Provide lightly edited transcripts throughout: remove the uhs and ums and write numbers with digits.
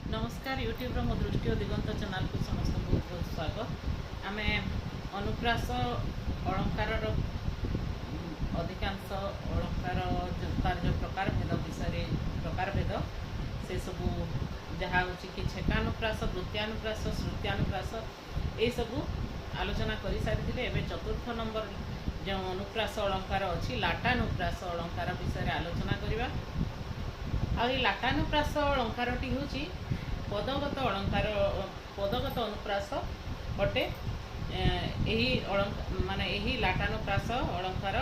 नमस्कार यूट्यूब मो दृष्टि और दिगंत चैनल को समस्त बहुत बहुत स्वागत। आम अनुप्रास अलंकार अधिकांश अलंकार तार जो प्रकार भेद विषय प्रकार भेद से सबू जहाँ हूँ कि छेकानुप्रास वृत्त्यानुप्रास श्रुत्यानुप्रास ये सबू आलोचना कर सारी। एवं चतुर्थ नंबर जो अनुप्रास अलंकार अच्छी लाटानुप्रास अलंकार विषय आलोचना करवा। लाटानुप्रास अलंकारटी हूँ पदगत अलंकार पदगत अनुप्रास अटे। माने यही लाटानुप्रास अलंकार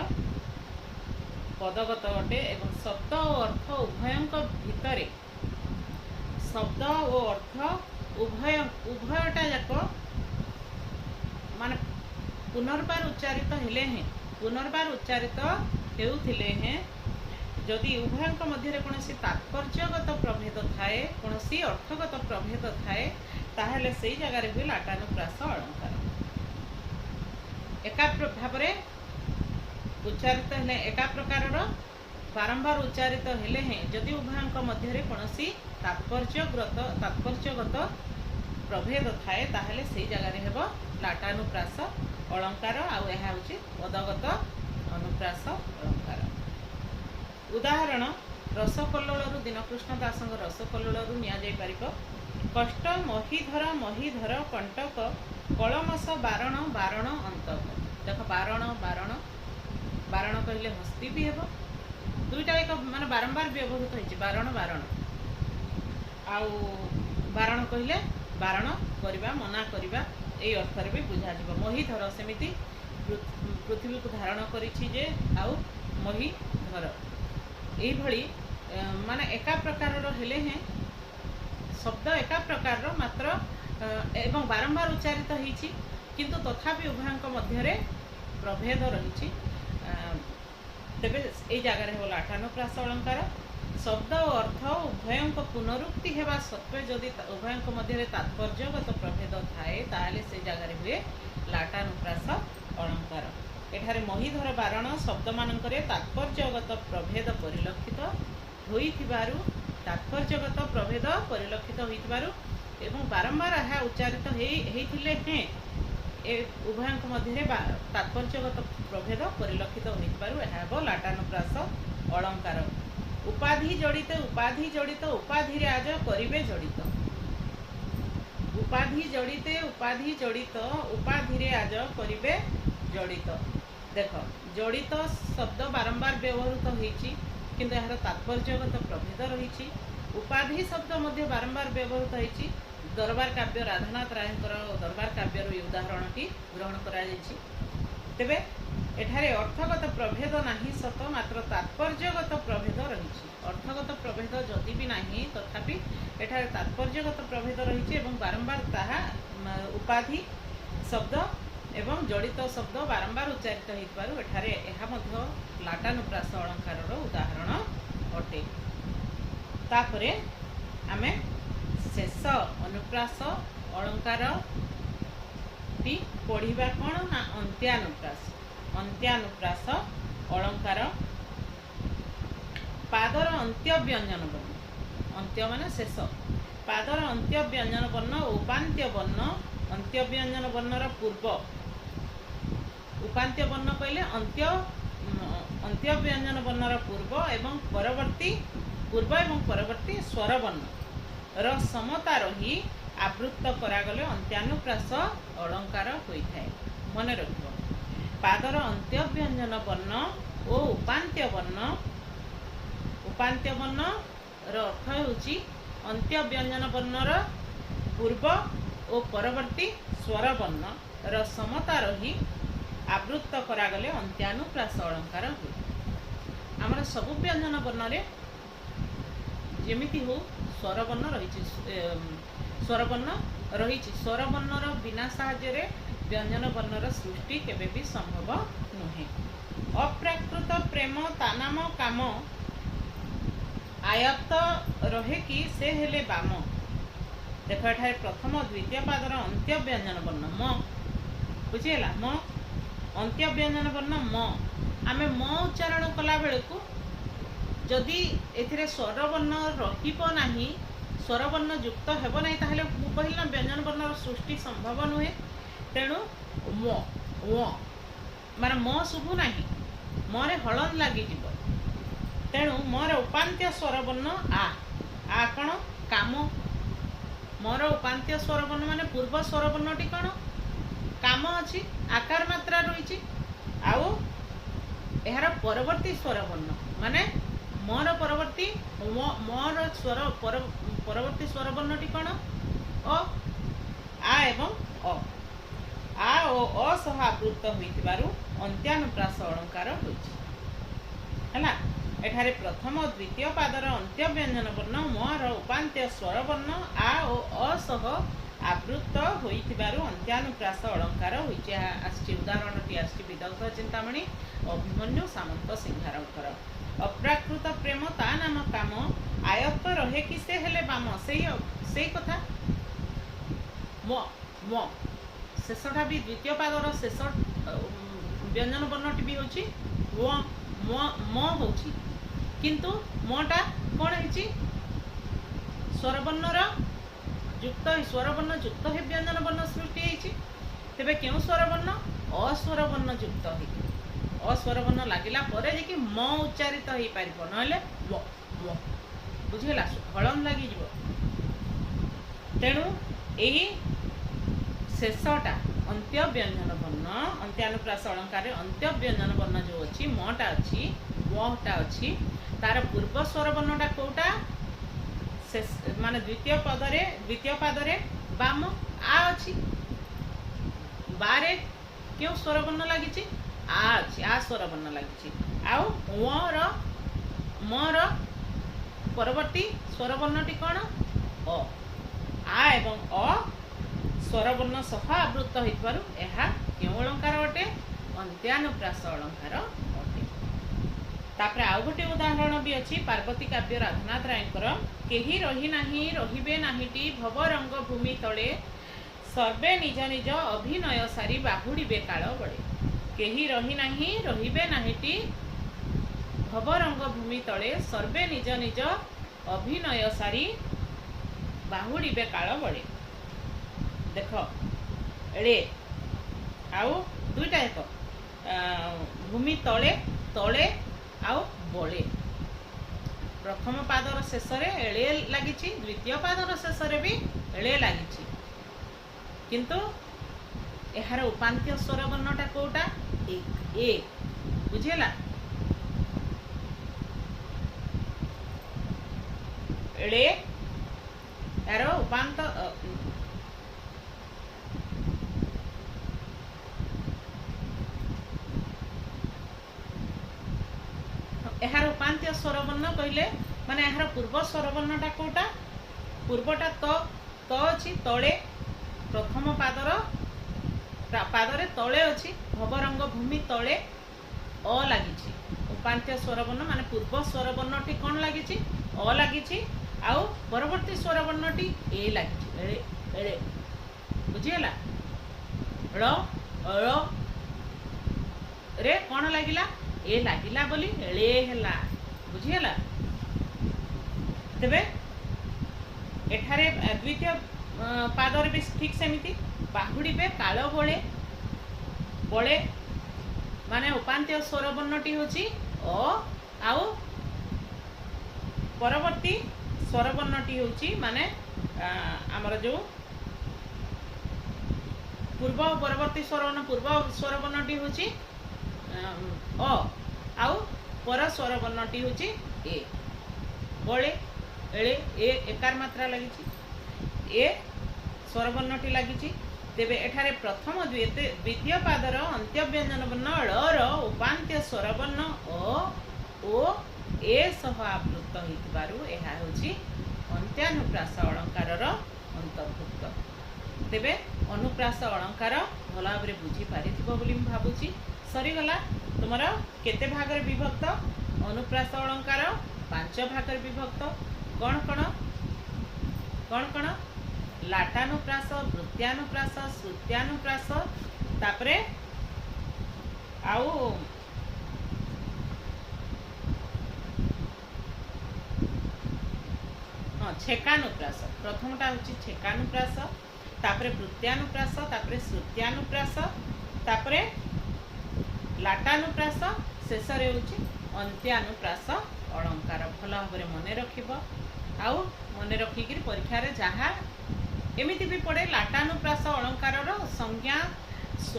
पदगत अटे एवं शब्द और अर्थ उभयंक भितरे शब्द और अर्थ उभयटा जाक माने पुनर्बार उच्चारित हेले हैं पुनर्बार उच्चारित हेउथिले हैं। जदि उभयंक मध्य कौन तात्पर्यगत प्रभेद थाए कौन अर्थगत प्रभेद थाए ताहले से जगार हुए लाटानुप्रास अलंकार। एका भाव उच्चारित हेले एका प्रकार बारंबार उच्चारित हेले हैं जदि उभयंक मध्य कौन तात्पर्यगत प्रभेद थाए ताहले से जगार हेब लाटानुप्रास अलंकार। आउ पदगत अनुप्रास अलंकार। उदाहरण रसकल्लोलू दीनकृष्ण दास रसकल्लोलू निपर कष्ट महीधर कंटक कलमस बारण बारण अंतक। देख बारण बारण बारण कहले हस्ती भी हेब दुईटा एक माने बारंबार व्यवहृत होइछि बारण बारण आउ बारण कहले बारण करवा मना करवा ए अर्थ भी बुझा जिवो। महीधर सेमिति पृथ्वी को धारण करिछि जे आउ महीधर यही माने एका प्रकार हेले हैं शब्द एका प्रकार मात्र एवं बारंबार उच्चारित होइछि किंतु तथापि उभयंक मध्य प्रभेद रही। तेबे ए जगार हो लाटानुप्रास अलंकार। शब्द और अर्थ उभयंक पुनरुक्ति हेबा सत्वे जदि उभयंक मध्य तात्पर्यगत प्रभेद थाए ताहले से जगार हुए लाटानुप्रास अलंकार। एठारे महीधर बारण शब्द मानकरे तात्पर्यगत प्रभेद परिलक्षित होइथिबारु तात्पर्यगत प्रभेद परिलक्षित होइथिबारु एवं बारंबार यह उच्चारित हेइथिले हैं ए उभयंक मध्य तात्पर्यगत प्रभेद परिलक्षित होइथिबारु यह हेब लाटानुप्रास अलंकार। उपाधि जड़ित उपाधि आज करिवे जड़ित उपाधि जड़ित उपाधि आज करिवे जड़ित। देख जड़ित शब्द बारंबार व्यवहृत होइछि किंतु यार तात्पर्यगत प्रभेद रही। उपाधि शब्द मध्य बारंबार व्यवहृत होइछि। दरबार काव्य राधानाथ रायंकर दरबार काव्यर उदाहरणटी ग्रहण करा जाइछि। तेबे एठारे अर्थगत प्रभेद नाही सत मात्र तात्पर्यगत प्रभेद रही। अर्थगत प्रभेद जदि भी नाही तथापि एठारे तात्पर्यगत प्रभेद रही एवं बारंबार ताहा उपाधि शब्द एवं जड़ित शब्द बारंबार उच्चारित होइथिबारु एठारे एहा मध्य लाटानुप्रास अलंकार उदाहरण अटे। तापरे आमे शेष अनुप्रास अलंकार टी पढ़िबा कोन ना अंत्यानुप्रास अलंकार। पादर अंत्य व्यंजन वर्ण अंत्य माने शेष पादर अंत्य व्यंजन वर्ण उपान्त्य वर्ण अंत्य व्यंजन वर्णर पूर्व उपान्त्य वर्ण कहले अंत्य व्यंजन वर्णर पूर्व एवं परवर्ती स्वर वर्ण र समता रही आवृत्त करागले अंत्यानुप्रास अलंकार होइथाय। मन रखिबो पादर अंत्य व्यंजन वर्ण और उपान्त्य वर्ण र अर्थ होउची अंत्य व्यंजन वर्णर पूर्व और परवर्ती स्वर वर्ण र समता रही आवृत्त करागले अंत्यानुप्रास अलंकार हुए। आमर सबु व्यंजन वर्ण रे जेमिति हो स्वर वर्ण रही स्वर वर्णर बिना साहाय्य व्यंजन वर्णर सृष्टि केबे भी संभव नुहे। अप्राकृत प्रेम तानाम काम आयत्त रहे कि से हेले बाम। देख एठारे प्रथम द्वितीय पादर अंत्य व्यंजन वर्ण म बुझीगला म अंत्य व्यंजन वर्ण म आमे म उच्चारण कला बेलू जदि एथिरे स्वर वर्ण रहिबो नाही स्वरवर्ण युक्त हेब नहीं ताहले मु कहली ना व्यंजन वर्ण सृष्टि संभव नुहे। तेणु म व माने म शुभु नाही, मरे हलन लगी जीव। तेणु मोर उपांत्य स्वरवर्ण आ कण काम। मोर उपांत्य स्वरवर्ण माने पूर्व स्वरवर्णटी कण काम अच्छी आकार मात्रा रही। आउ यार परवर्ती स्वरवर्ण माने मोर परवर्ती मोर स्वर परवर्ती स्वरवर्णटी कण अ आ एवं अ आ ओ अ सह आवृत होइतिबारु अंत्यानुप्रास अलंकार होइछि हला। एठारे प्रथम द्वितीय पादर अंत्य व्यंजन वर्ण मोर उपांत्य स्वरवर्ण आ ओ अ सह आवृत होइतिबारु अंत्यानुप्रास अलंकार होइछि। आछि उदाहरणटी आछि विदग्ध चिंतामणि अभिमन्यु सामंत सिंहारकर। अप्राकृत प्रेम ता नाम काम आयत्त रहे कि से हेले बाम। से कथा म म शेषटा भी द्वितीय पादर शेष व्यंजन वर्णटी भी होछि म होछि किंतु मटा कौन है स्वरवर्णर युक्त स्वरवर्ण युक्त ही व्यंजन वर्ण सृष्टि होइछि। तेबे क्यों स्वरवर्ण अस्वरवर्ण युक्त हो अस्वरवर्ण लागिला परे जे कि म उच्चारित हो पारिबो नहले म म बुझिला हलन लागि जीवो। तेणु एही शेषटा अंत्य व्यंजन वर्ण अंत्यानुप्रास अलंकार अंत्य व्यंजन वर्ण जो अच्छी मटा अच्छी वटा अच्छी तार पूर्व स्वरवर्णटा कोटा माने द्वितीय पादरे बाम आ अच्छी बारे क्यों स्वरवर्ण लगी आ अच्छी आ स्वरवर्ण लगी आउ मोर परवर्ती स्वरवर्णटी कौन अ आ एवं अ स्वरवर्ण सह आवृत होइतबारु एहा केउ अलंकार अटे अंत्यानुप्रास अलंकार अटे। तापर आउ गोटे उदाहरण भी अछि पार्वती काव्य राधानाथ रायकर। केही रही नाही रहिबे नाहीटी भव रंग भूमि तले सर्वे निज निज अभिनय सारी बाहुड़िबे काल बड़े। केही रही नाही रहिबे नाहीटी भव रंग भूमि तले सर्वे निज निज अभिनय सारी बाहुड़िबे काल बड़े। देख रे आउ दुईटा एक भूमि तले तले आउ बड़े प्रथम पादर शेष एळे लगी द्वितीय पादर शेष भी एळे लगी किंतु यार उपांत्य स्वरवर्णटा कोटा ए बुझीला एळे यार उपांत यार उपांत्य स्वरवर्ण कहले माने यार पूर्व स्वरवर्णटा कोटा पूर्वटा त अच्छी तले प्रथम पादरे तले अच्छी भवरंग भूमि तले अ लगी उपांत्य स्वरवर्ण माने पूर्व स्वरवर्णटी कौन लगी अ लगी आउ परवर्ती स्वरवर्णटी ए लगी एळे बुझीला रे कौन लगिला ए लगिला बोली एळे हैला बुझीला। तेबे एठारे द्वितीय पादर भी ठीक सेमिति बाहुड़िबे काल बळे बळे माने उपांत्य स्वरवर्णटी होची अ आउ परवर्ती स्वरवर्णटी होची माने हमर जो पूर्व परवर्ती स्वरवर्ण पूर्व स्वरवर्णटी होची अ आउ पर स्वरवर्णटी होची ए बळे एळे ए एकार मात्रा लगी ए स्वरवर्णटी लगी। तेबे एठारे प्रथम द्वितीय पादर अंत्य व्यंजन वर्ण ळ उपांत्य स्वरवर्ण अ ओ ए सह आवृत होइतिबारु एहा होची अंत्यानुप्रास अलंकारर अंतर्भुक्त। तेबे अनुप्रास अलंकार भल भाव बुझी पारिथिबो बोली म भाबुची। सरीगला तुमर केते भागरे विभक्त अनुप्रास अलंकार 5 भागरे विभक्त कौन कौन कौन कौन लाटानुप्रास वृत्त्यानुप्रास श्रुत्यानुप्रास तापरे आउ छेकानुप्रास प्रथमटा हूँ छेकानुप्रास तापरे वृत्त्यानुप्रास तापरे श्रुत्यानुप्रास तापरे लाटानुप्रास शेष हूँ अंत्यानुप्रास अलंकार भल भाव मन रखिब आउ मन रखिक परीक्षा जहाँ एमिति भी पड़े लाटानुप्रास अलंकार संज्ञा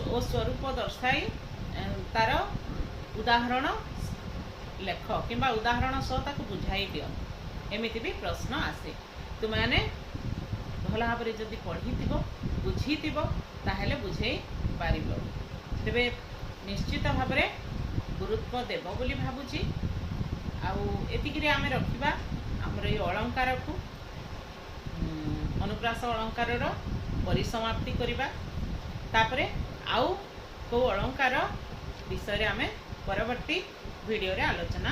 और स्वरूप दर्शाई तार उदाहरण लेख किंबा उदाहरण सह ताक बुझाई दियो एमिति भी प्रश्न आसे तुमने भल भाव जदि पढ़ी बुझी ताहेले बुझे पार तेरे निश्चित भाव गुरुत्व देव बोली भावुची आती आम रखा आमर ये अलंकार को अनुप्रास अलंकार परिसमाप्ति करवा तापरे आउ को अलंकार विषय आम परवर्ती वीडियो रे आलोचना